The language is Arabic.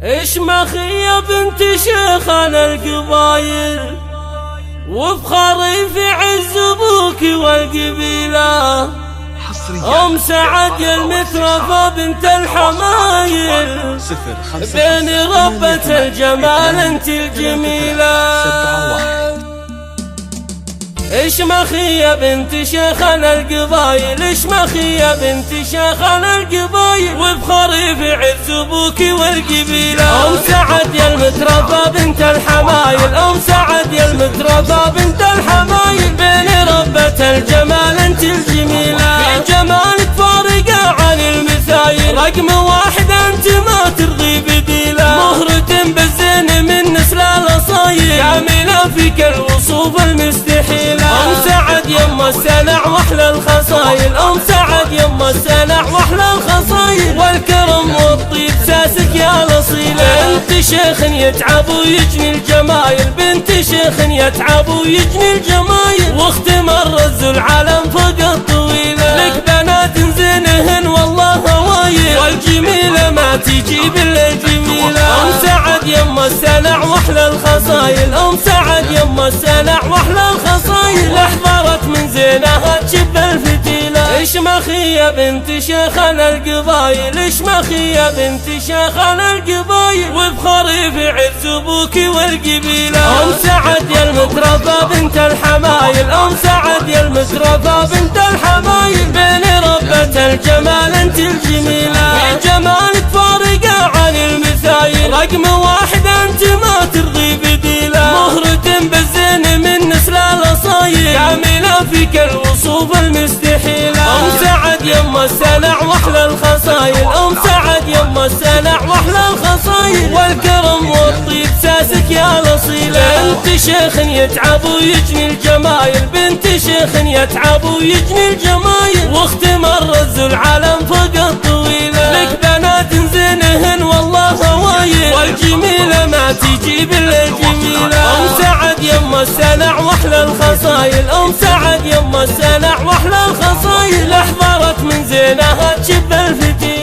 اشمخي يا بنت شيخنا القبايل، وبخاري في عز ابوك والقبيله. ام سعد يا المترفه بنت الحمايل، بين ربة الجمال انت الجميله. اشمخي يا بنت شيخنا القبايل، اشمخي يا بنت شيخنا القبايل، وبخاري في عز ابوك والقبيله. ام سعد يا المترفه بنت الحمايل، ام سعد يا المترفه بنت الحمايل، بين ربة الجمال انت الجميله. في جمالك فارقه عن المثايل، رقم واحد انت ما ترضي بديله. مهرة بالزين من نسل الاصايل، كامله فيك الوصوف المستحيله. ام سعد يما السلع واحلى الخصايل، ام سعد يما السلع واحلى الخصايل، والكرم والطيب ساسك يا الاصيله. بنت شيخ يتعب ويجني الجمايل، بنت شيخ يتعب ويجني الجمايل، واختمر رز العالم فوق الطويله. لك بنات زينهن والله هوايل، والجميله ما تجي بالجميله. ام سعد يما السلع واحلى الخصايل، ام سعد يما السلع واحلى الخصايل، احضرت من زينها تشب الفتيله. اشمخي يا بنت شيخنا القبايل، اشمخي يا بنت شيخنا القبايل، وبخاري في عز ابوك والقبيله. ام سعد يا المترفه بنت الحمايل، ام سعد يا المترفه بنت الحمايل، بين ربة الجمال انت الجميله. في جمالك فارقه عن المثايل، رقم واحد انت ما ترضي بديله. مهرة بالزين من نسل الاصايل، كامله فيك الوصوف المستحيله. ام سعد يما السلع واحلى الخصايل، ام سعد يما السلع واحلى الخصايل، والكرم والطيب ساسك يا الاصيله. بنت شيخ يتعب ويجني الجمايل، بنت شيخ يتعب ويجني الجمايل، واختمر رز العالم فوق الطويله. لك بنات زينهن والله هوايل، والجميله ما تجي بالجميله. ام سعد يما السلع واحلى الخصايل، ام سعد يما السلع واحلى الخصايل، احضرت من زينها تشب الفتيله.